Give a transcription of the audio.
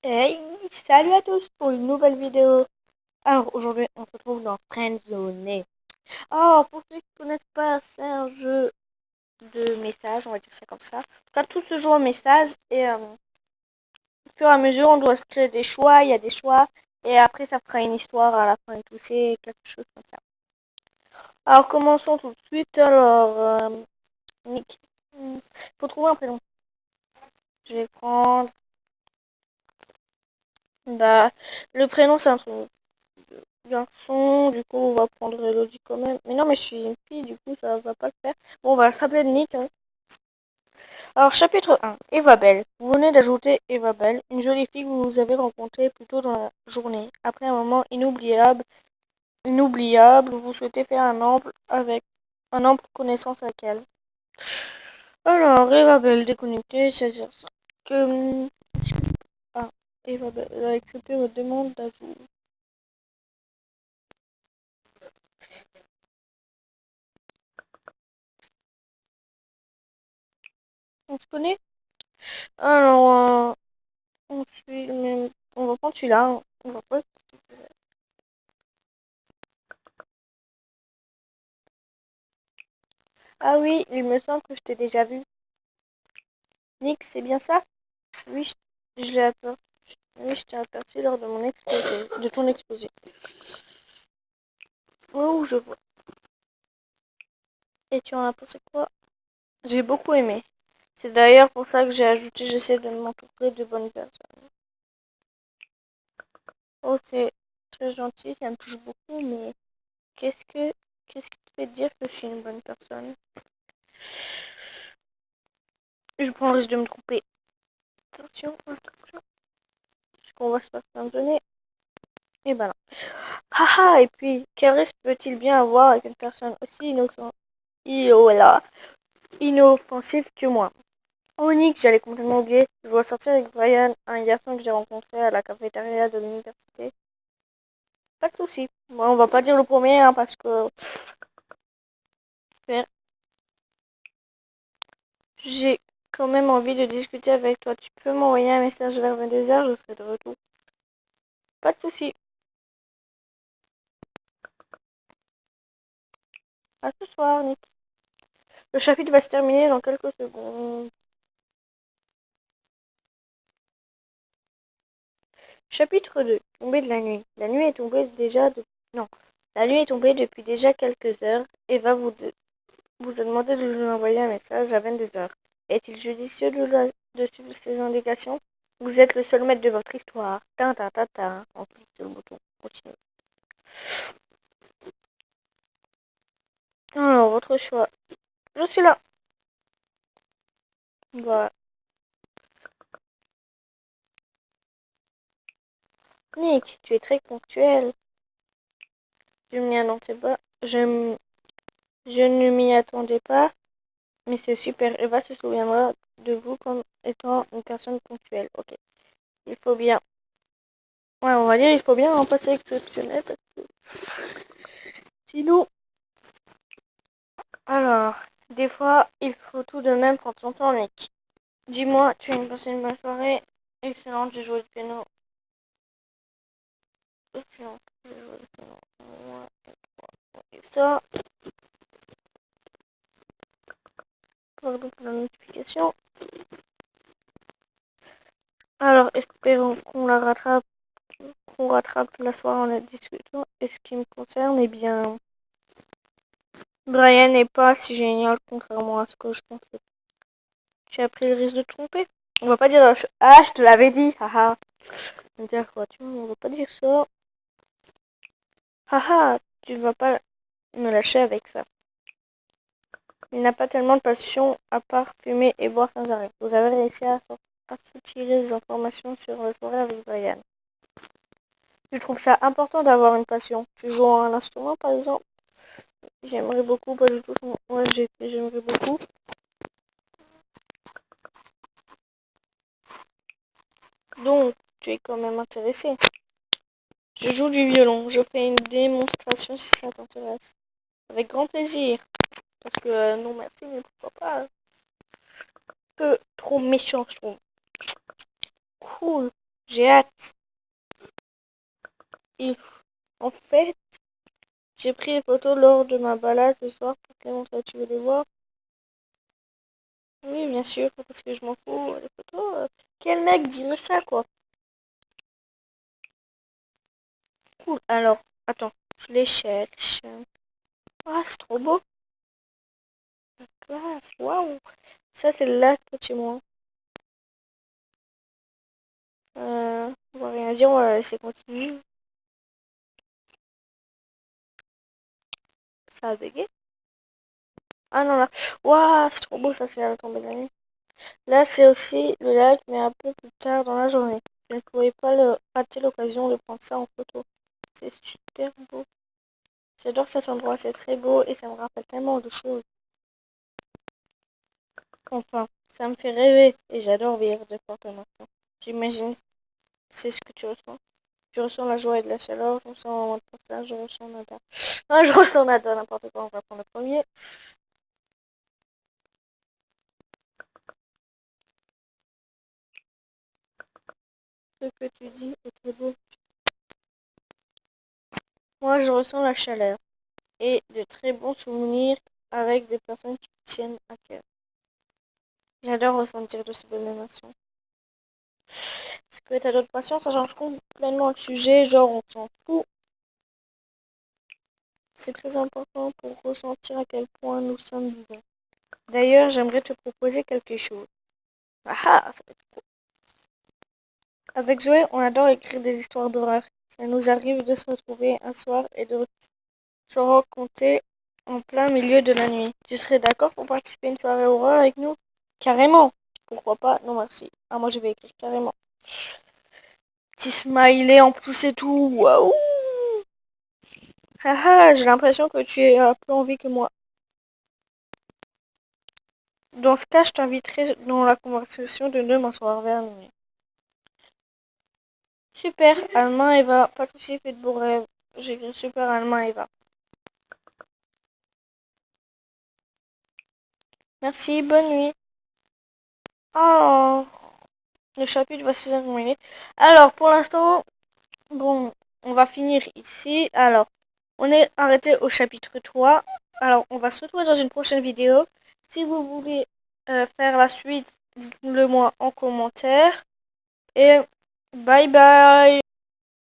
Hey, salut à tous pour une nouvelle vidéo. Alors aujourd'hui on se retrouve dans Friendzone. Oh, pour ceux qui ne connaissent pas, c'est un jeu de messages, on va dire ça comme ça. En tout cas, tout se joue en message et au fur et à mesure on doit se créer des choix, il y a des choix et après ça fera une histoire à la fin et tout, c'est quelque chose comme ça. Alors commençons tout de suite. Alors, Nick, faut trouver un prénom. Je vais prendre... Bah, le prénom c'est un truc. Garçon, du coup, on va prendre Elodie quand même. Mais non, mais je suis une fille, du coup, ça va pas le faire. Bon, on va s'appeler Nick, hein. Alors, chapitre 1. Eva Belle. Vous venez d'ajouter Eva Belle, une jolie fille que vous avez rencontrée plus tôt dans la journée. Après un moment inoubliable, vous souhaitez faire un ample connaissance avec elle. Alors, Eva Belle déconnectée, 16h05. Ah, Eva Belle a accepté votre demande d'ajout. On se connaît? Alors, on va prendre celui-là, hein. On va pas... Ah oui, il me semble que je t'ai déjà vu. Nick, c'est bien ça? Oui, je l'ai aperçu. Oui, je t'ai aperçu lors de mon exposé, de ton exposé. Oh, je vois. Et tu en as pensé quoi? J'ai beaucoup aimé. C'est d'ailleurs pour ça que j'ai ajouté, j'essaie de m'entourer de bonnes personnes. Oh, c'est très gentil, ça me touche beaucoup, mais qu'est-ce que, qu'est-ce qui te fait dire que je suis une bonne personne? Je prends le risque de me tromper. Attention, attention. Est-ce qu'on va se faire pardonner? Et ben non. Haha, et puis, quel risque peut-il bien avoir avec une personne aussi inoffensive que moi? Oh Nick, j'allais complètement oublier. Je dois sortir avec Brian, un garçon que j'ai rencontré à la cafétéria de l'université. Pas de soucis. Bon, on va pas dire le premier, hein, parce que j'ai quand même envie de discuter avec toi. Tu peux m'envoyer un message vers 22h, je serai de retour. Pas de soucis. À ce soir, Nick. Le chapitre va se terminer dans quelques secondes. Chapitre 2. Tombée de la nuit. La nuit est tombée déjà de... Non. La nuit est tombée depuis déjà quelques heures. Eva vous a demandé de lui envoyer un message à 22h. Est-il judicieux de suivre ses indications? Vous êtes le seul maître de votre histoire. Ta ta ta. On clique sur le bouton. Continue. Alors, votre choix. Je suis là. Voilà. Nick, tu es très ponctuel. Je m'y attendais pas. Je ne m'y attendais pas. Mais c'est super. Eva se souviendra de vous comme étant une personne ponctuelle. Ok. Il faut bien. Ouais, on va dire il faut bien en passer exceptionnel parce que sinon. Alors, des fois, il faut tout de même prendre son temps, Nick. Dis-moi, tu as passé une bonne soirée? Excellente, j'ai joué du piano. Excellent, j'ai joué du piano. Et ça, pardon pour la notification. Alors, espérons qu'on rattrape la soirée en la discutant. Et ce qui me concerne, eh bien, Brian n'est pas si génial contrairement à ce que je pensais. Tu as pris le risque de te tromper. On va pas dire ah, je te l'avais dit, haha. Dire quoi, tu vois, on va pas dire ça. Haha, tu vas pas me lâcher avec ça. Il n'a pas tellement de passion à part fumer et boire sans arrêt. Vous avez réussi à tirer des informations sur la soirée avec Brian. Je trouve ça important d'avoir une passion. Tu joues un instrument par exemple? J'aimerais beaucoup, pas du tout. Ouais, j'aimerais beaucoup. Donc, tu es quand même intéressé. Je joue du violon. Je fais une démonstration si ça t'intéresse. Avec grand plaisir. Parce que non merci, mais pourquoi pas. Un peu trop méchant, je trouve. Cool. J'ai hâte. Et en fait, j'ai pris les photos lors de ma balade ce soir pour te les montrer. Tu veux les voir? Oui, bien sûr, parce que je m'en fous. Les photos, quel mec dirait ça, quoi? Cool. Alors, attends, je les cherche. Ah, c'est trop beau. La classe, waouh. Ça, c'est là, chez moi. On va rien dire, on va laisser continuer. Ça a bugué. Ah non, là. Waouh, c'est trop beau, ça, c'est la tombée de la nuit. Là, c'est aussi le lac, mais un peu plus tard dans la journée. Je ne pouvais pas rater l'occasion de prendre ça en photo. C'est super beau. J'adore cet endroit, c'est très beau et ça me rappelle tellement de choses. Enfin, ça me fait rêver et j'adore vivre de fortes émotions. J'imagine c'est ce que tu ressens. Je ressens la joie et de la chaleur, je ressens un moment de partage, je ressens nada. Ah, je ressens nada, n'importe quoi, on va prendre le premier. Ce que tu dis est très beau. Moi, je ressens la chaleur et de très bons souvenirs avec des personnes qui me tiennent à cœur. J'adore ressentir de ces bonnes émotions. Est-ce que tu as d'autres passions? Ça change complètement le sujet, genre on s'en fout. C'est très important pour ressentir à quel point nous sommes vivants. D'ailleurs, j'aimerais te proposer quelque chose. Ah ah, ça va être cool. Avec Zoé, on adore écrire des histoires d'horreur. Ça nous arrive de se retrouver un soir et de se raconter en plein milieu de la nuit. Tu serais d'accord pour participer à une soirée horreur avec nous? Carrément. Pourquoi pas? Non merci. Ah moi je vais écrire carrément. Petit smiley en plus et tout. Waouh! Haha, j'ai l'impression que tu as plus envie que moi. Dans ce cas, je t'inviterai dans la conversation de demain soir vers minuit. Super, Alma Eva. Pas de soucis, faites de beaux rêves. J'écris super Alma Eva. Merci, bonne nuit. Alors, le chapitre va se terminer. Alors, pour l'instant, bon, on va finir ici. Alors, on est arrêté au chapitre 3. Alors, on va se retrouver dans une prochaine vidéo. Si vous voulez faire la suite, dites-le moi en commentaire. Et bye bye.